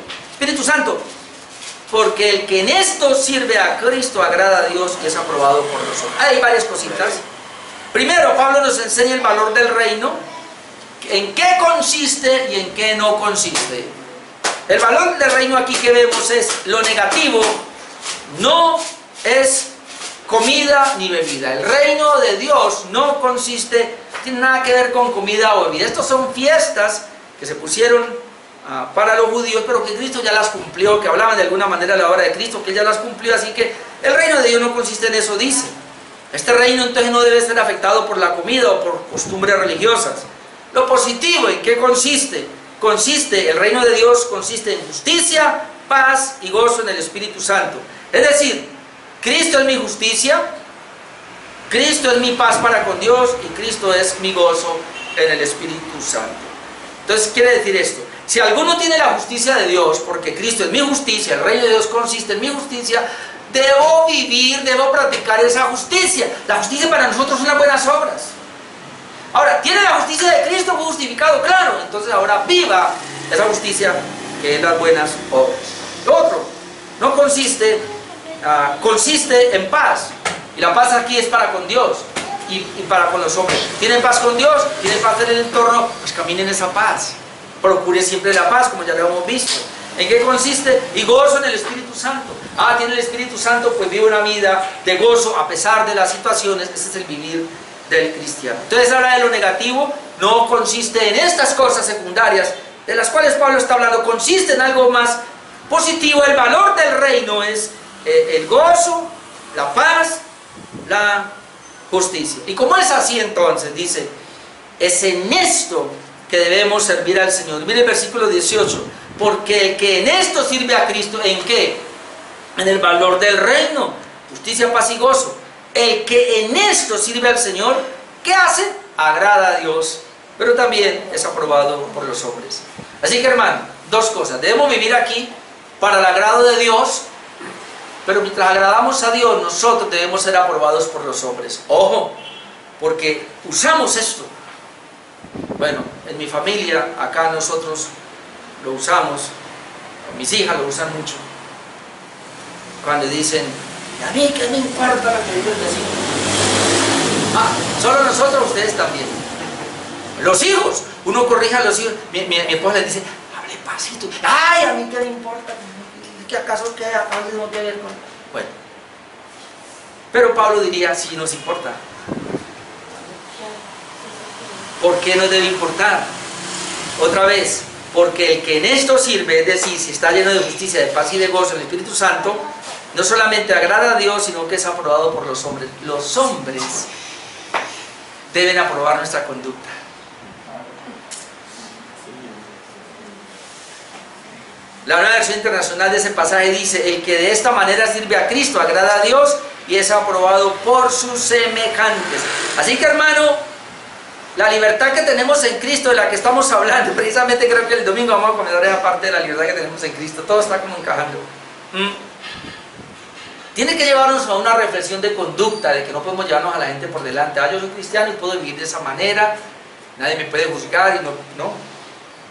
Santo. Porque el que en esto sirve a Cristo agrada a Dios y es aprobado por nosotros. Hay varias cositas. Primero, Pablo nos enseña el valor del reino, en qué consiste y en qué no consiste. El valor del reino aquí que vemos es lo negativo, no es comida ni bebida. El reino de Dios no consiste, tiene nada que ver con comida o bebida. Estas son fiestas que se pusieron para los judíos, pero que Cristo ya las cumplió, que hablaban de alguna manera a la hora de Cristo, que ya las cumplió, así que el reino de Dios no consiste en eso, dice. Este reino entonces no debe ser afectado por la comida o por costumbres religiosas. Lo positivo, ¿en qué consiste? El reino de Dios consiste en justicia, paz y gozo en el Espíritu Santo. Es decir, Cristo es mi justicia, Cristo es mi paz para con Dios y Cristo es mi gozo en el Espíritu Santo. Entonces quiere decir esto: si alguno tiene la justicia de Dios, porque Cristo es mi justicia, el reino de Dios consiste en mi justicia, debo vivir, debo practicar esa justicia. La justicia para nosotros son las buenas obras. Ahora, ¿tiene la justicia de Cristo? ¿Fue justificado? Claro. Entonces ahora viva esa justicia que es las buenas obras. Lo otro, no consiste en paz. Y la paz aquí es para con Dios y para con los hombres. ¿Tienen paz con Dios? ¿Tienen paz en el entorno? Pues caminen en esa paz. Procure siempre la paz, como ya lo hemos visto. ¿En qué consiste? Y gozo en el Espíritu Santo. Tiene el Espíritu Santo, pues vive una vida de gozo a pesar de las situaciones. Ese es el vivir del cristiano. Entonces habla de lo negativo, no consiste en estas cosas secundarias de las cuales Pablo está hablando, consiste en algo más positivo. El valor del reino es el gozo, la paz, la justicia. Y como es así, entonces dice, es en esto que debemos servir al Señor. Mire el versículo 18, porque el que en esto sirve a Cristo, ¿en qué? En el valor del reino, justicia, paz y gozo. El que en esto sirve al Señor, ¿qué hace? Agrada a Dios, pero también es aprobado por los hombres. Así que, hermano, dos cosas: debemos vivir aquí para el agrado de Dios, pero mientras agradamos a Dios, nosotros debemos ser aprobados por los hombres. Ojo, porque usamos esto. Bueno, en mi familia, acá nosotros lo usamos, mis hijas lo usan mucho, cuando dicen, a mí que me importa lo que dice el vecino. Solo nosotros, ustedes también. Los hijos, uno corrige a los hijos. Mi esposa les dice, hable pasito. Ay, a mí que me importa, ¿qué acaso que no tiene que ver con...? Bueno, pero Pablo diría, sí nos importa. ¿Por qué nos debe importar? Otra vez, porque el que en esto sirve, es decir, si está lleno de justicia, de paz y de gozo en el Espíritu Santo, no solamente agrada a Dios, sino que es aprobado por los hombres. Los hombres deben aprobar nuestra conducta. La Nueva Versión Internacional de ese pasaje dice, el que de esta manera sirve a Cristo agrada a Dios y es aprobado por sus semejantes. Así que, hermano, la libertad que tenemos en Cristo, de la que estamos hablando, precisamente creo que el domingo vamos a comentar esa parte de la libertad que tenemos en Cristo. Todo está como encajando. Tiene que llevarnos a una reflexión de conducta, de que no podemos llevarnos a la gente por delante. Yo soy cristiano y puedo vivir de esa manera, nadie me puede juzgar y no.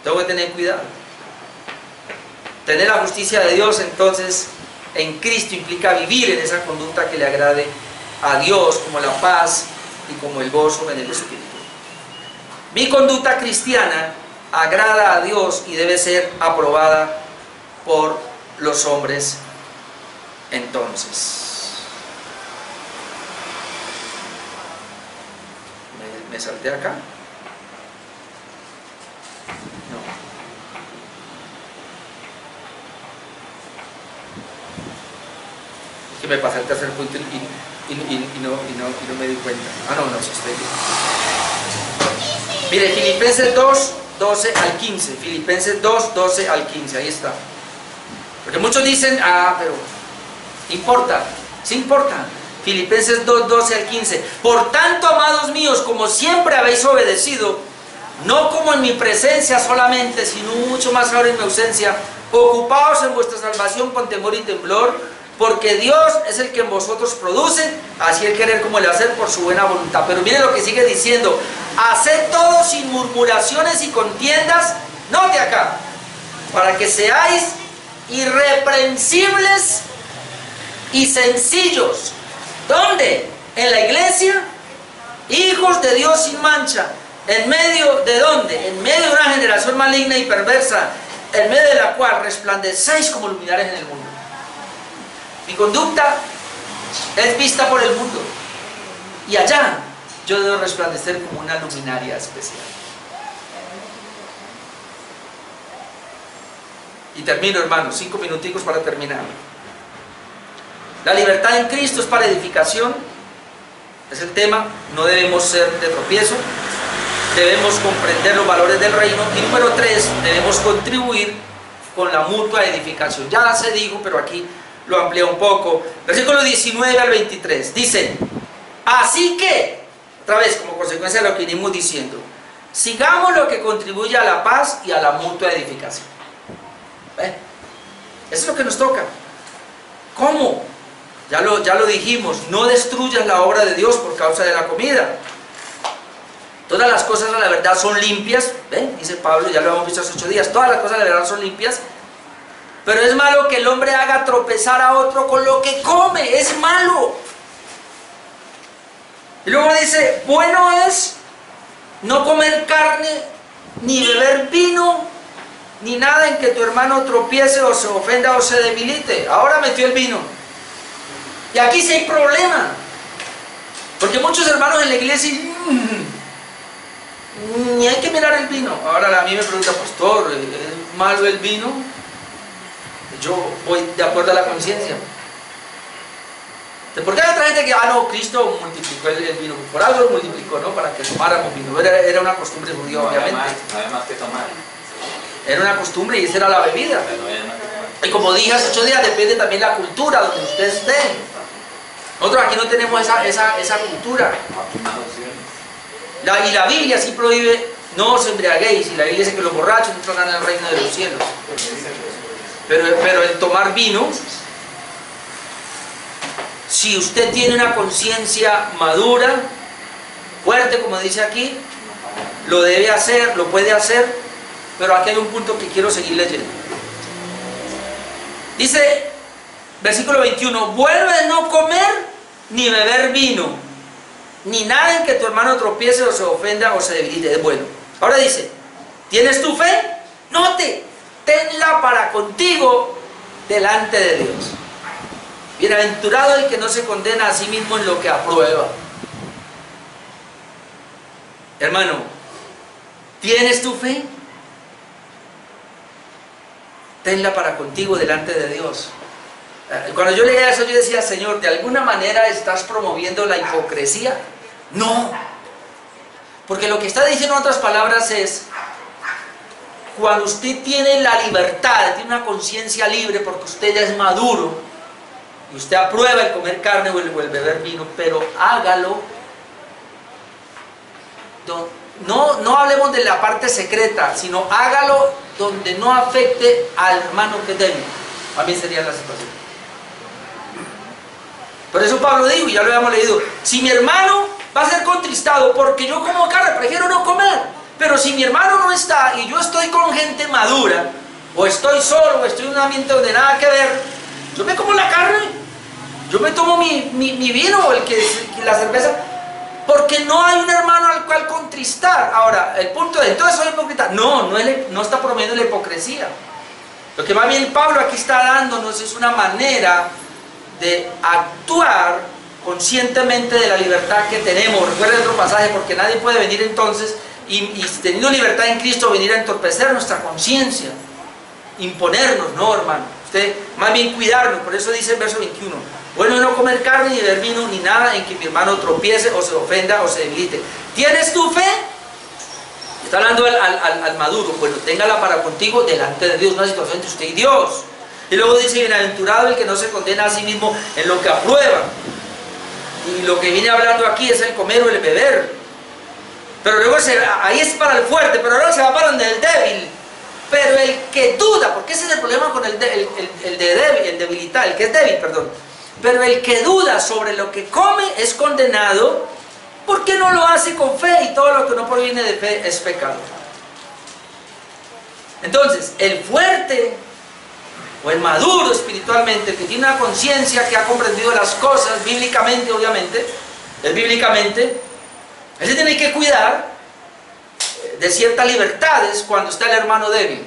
Tengo que tener cuidado. Tener la justicia de Dios, entonces, en Cristo implica vivir en esa conducta que le agrade a Dios, como la paz y como el gozo en el Espíritu. Mi conducta cristiana agrada a Dios y debe ser aprobada por los hombres entonces. ¿Me salté acá? No. Es que me pasé al tercer punto y no me di cuenta. Ah, no, sí estoy bien. Mire, Filipenses 2, 12 al 15. Filipenses 2, 12 al 15. Ahí está. Porque muchos dicen, pero importa. Sí importa. Filipenses 2, 12 al 15. Por tanto, amados míos, como siempre habéis obedecido, no como en mi presencia solamente, sino mucho más ahora en mi ausencia, ocupaos en vuestra salvación con temor y temblor, porque Dios es el que en vosotros produce, así el querer como el hacer por su buena voluntad. Pero mire lo que sigue diciendo: haced todo sin murmuraciones y contiendas, note acá, para que seáis irreprensibles y sencillos. ¿Dónde? En la iglesia, hijos de Dios sin mancha. ¿En medio de dónde? En medio de una generación maligna y perversa, en medio de la cual resplandecéis como luminares en el mundo. Mi conducta es vista por el mundo, y allá yo debo resplandecer como una luminaria especial. Y termino, hermanos, 5 minuticos para terminar. La libertad en Cristo es para edificación, es el tema. No debemos ser de tropiezo, debemos comprender los valores del reino. Y número 3, debemos contribuir con la mutua edificación. Ya se dijo, pero aquí lo amplía un poco. Versículo 19 al 23, dice: así que, otra vez como consecuencia de lo que venimos diciendo, sigamos lo que contribuye a la paz y a la mutua edificación. Eso es lo que nos toca. ¿Cómo? Ya lo dijimos, no destruyas la obra de Dios por causa de la comida. Todas las cosas a la verdad son limpias, ¿ven? Dice Pablo, ya lo hemos visto hace 8 días, todas las cosas a la verdad son limpias, pero es malo que el hombre haga tropezar a otro con lo que come, es malo. Y luego dice: bueno es no comer carne, ni beber vino, ni nada en que tu hermano tropiece o se ofenda o se debilite. Ahora metió el vino. Y aquí sí hay problema, porque muchos hermanos en la iglesia ni hay que mirar el vino. Ahora a mí me pregunta: pastor, ¿es malo el vino? Yo voy de acuerdo a la conciencia. ¿Por qué hay otra gente que, no, Cristo multiplicó el vino? Por algo lo multiplicó, ¿no? Para que tomáramos vino. Era una costumbre judía, obviamente. No había más que tomar. Era una costumbre y esa era la bebida. Y como dije hace 8 días, depende también la cultura donde ustedes estén. Nosotros aquí no tenemos esa cultura. Y la Biblia sí prohíbe: no os embriaguéis. Y la Biblia dice que los borrachos no entrarán al reino de los cielos. Pero el tomar vino, si usted tiene una conciencia madura, fuerte, como dice aquí, lo debe hacer, lo puede hacer. Pero aquí hay un punto que quiero seguir leyendo. Dice, versículo 21: vuelve a no comer ni beber vino, ni nada en que tu hermano tropiece o se ofenda o se debilite. Es bueno. Ahora dice: ¿tienes tu fe? Note, tenla para contigo delante de Dios. Bienaventurado el que no se condena a sí mismo en lo que aprueba. Hermano, ¿tienes tu fe? Tenla para contigo delante de Dios. Cuando yo leía eso, yo decía: Señor, ¿de alguna manera estás promoviendo la hipocresía? No. Porque lo que está diciendo en otras palabras es: cuando usted tiene la libertad, tiene una conciencia libre porque usted ya es maduro, y usted aprueba el comer carne o el beber vino, pero hágalo. No hablemos de la parte secreta, sino hágalo donde no afecte al hermano que es débil. A mí sería la situación. Por eso Pablo dijo, y ya lo habíamos leído: si mi hermano va a ser contristado porque yo como carne, prefiero no comer. Pero si mi hermano no está y yo estoy con gente madura, o estoy solo, o estoy en un ambiente donde nada que ver, yo me como la carne, yo me tomo mi vino o la cerveza, porque no hay un hermano al cual contristar. Ahora, el punto de entonces soy hipócrita. No está promoviendo la hipocresía. Lo que más bien Pablo aquí está dándonos es una manera de actuar conscientemente de la libertad que tenemos. Recuerden otro pasaje, porque nadie puede venir entonces y teniendo libertad en Cristo venir a entorpecer nuestra conciencia, imponernos, no, hermano. Usted más bien cuidarnos. Por eso dice el verso 21: bueno es no comer carne, ni beber vino, ni nada en que mi hermano tropiece o se ofenda o se debilite. ¿Tienes tu fe? Está hablando al maduro. Bueno, téngala para contigo delante de Dios, una situación entre usted y Dios. Y luego dice: bienaventurado el que no se condena a sí mismo en lo que aprueba. Y lo que viene hablando aquí es el comer o el beber. Pero luego ahí es para el fuerte, pero ahora se va para el débil. Pero el que duda, porque ese es el problema con el debilitado, el que es débil, perdón. Pero el que duda sobre lo que come es condenado, porque no lo hace con fe, y todo lo que no proviene de fe es pecado. Entonces, el fuerte o el maduro espiritualmente, el que tiene una conciencia, que ha comprendido las cosas bíblicamente, obviamente, él se tiene que cuidar de ciertas libertades cuando está el hermano débil.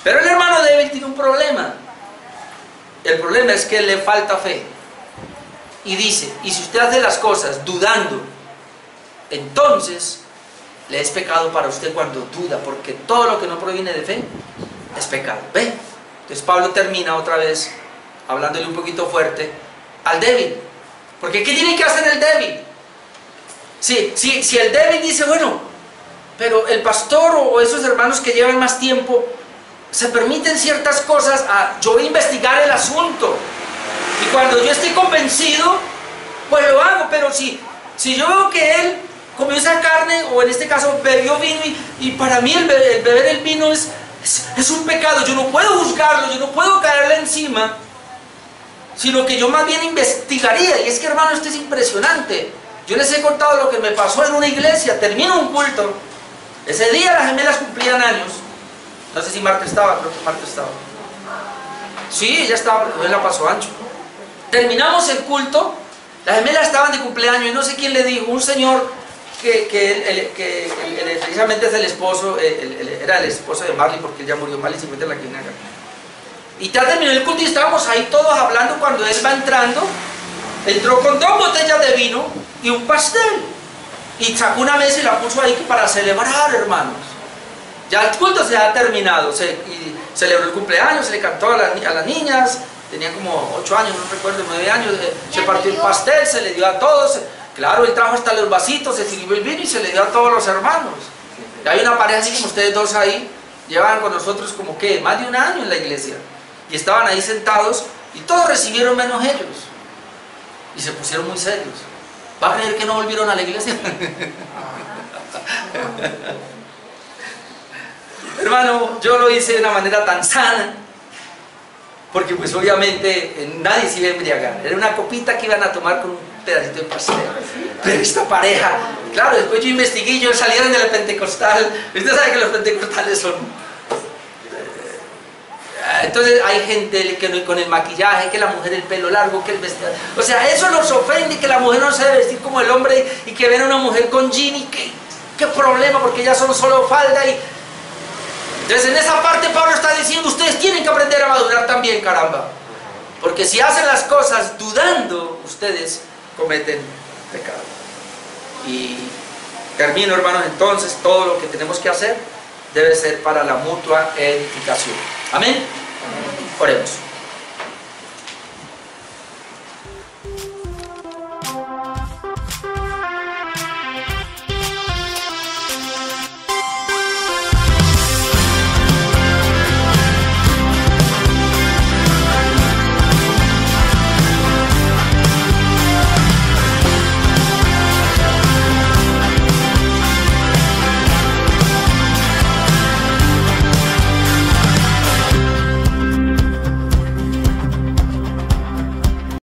Pero el hermano débil tiene un problema. El problema es que le falta fe. Y dice: y si usted hace las cosas dudando, entonces le es pecado para usted cuando duda, porque todo lo que no proviene de fe es pecado. ¿Ve? Entonces Pablo termina otra vez hablándole un poquito fuerte al débil. Porque ¿qué tiene que hacer el débil? Si el débil dice: bueno, pero el pastor o esos hermanos que llevan más tiempo se permiten ciertas cosas, yo voy a investigar el asunto, y cuando yo esté convencido, pues lo hago. Pero si yo veo que él comió esa carne, o en este caso bebió vino, y para mí el beber el vino es un pecado, yo no puedo juzgarlo, yo no puedo caerle encima, sino que yo más bien investigaría. Y es que, hermano, esto es impresionante. Yo les he contado lo que me pasó en una iglesia. Termino un culto, ese día las gemelas cumplían años. No sé si Marta estaba, creo que Marta estaba. Sí, ella estaba, porque él la pasó ancho. Terminamos el culto, las gemelas estaban de cumpleaños, y no sé quién le dijo, un señor que precisamente es el esposo, era el esposo de Marley, porque él ya murió. Marley se encuentra en la clínica acá. Y ya terminó el culto y estábamos ahí todos hablando. Cuando él va entrando, entró con 2 botellas de vino y un pastel, y sacó una mesa y la puso ahí para celebrar, hermanos. Ya el culto se ha terminado, y celebró el cumpleaños, se le cantó a las niñas, tenían como 8 años, no recuerdo, 9 años, se partió el pastel, se le dio a todos. Claro, él trajo hasta los vasitos, se sirvió el vino y se le dio a todos los hermanos. Y hay una pareja así como ustedes dos ahí, llevan con nosotros como que más de 1 año en la iglesia, y estaban ahí sentados, y todos recibieron menos ellos, y se pusieron muy serios. ¿Va a creer que no volvieron a la iglesia? Hermano, yo lo hice de una manera tan sana, porque pues obviamente nadie se iba a embriagar. Era una copita que iban a tomar con un pedacito de pastel. Pero esta pareja, claro, después yo investigué, ellos salieron de la pentecostal. Usted sabe que los pentecostales son... Entonces hay gente que no, con el maquillaje, que la mujer el pelo largo, que el vestido... O sea, eso nos ofende, que la mujer no se debe vestir como el hombre, y que ven a una mujer con jean, y qué problema, porque ellas son solo falda. Y entonces en esa parte Pablo está diciendo: ustedes tienen que aprender a madurar también, caramba. Porque si hacen las cosas dudando, ustedes cometen pecado. Y termino, hermanos, entonces todo lo que tenemos que hacer debe ser para la mutua edificación. Amén. Oremos.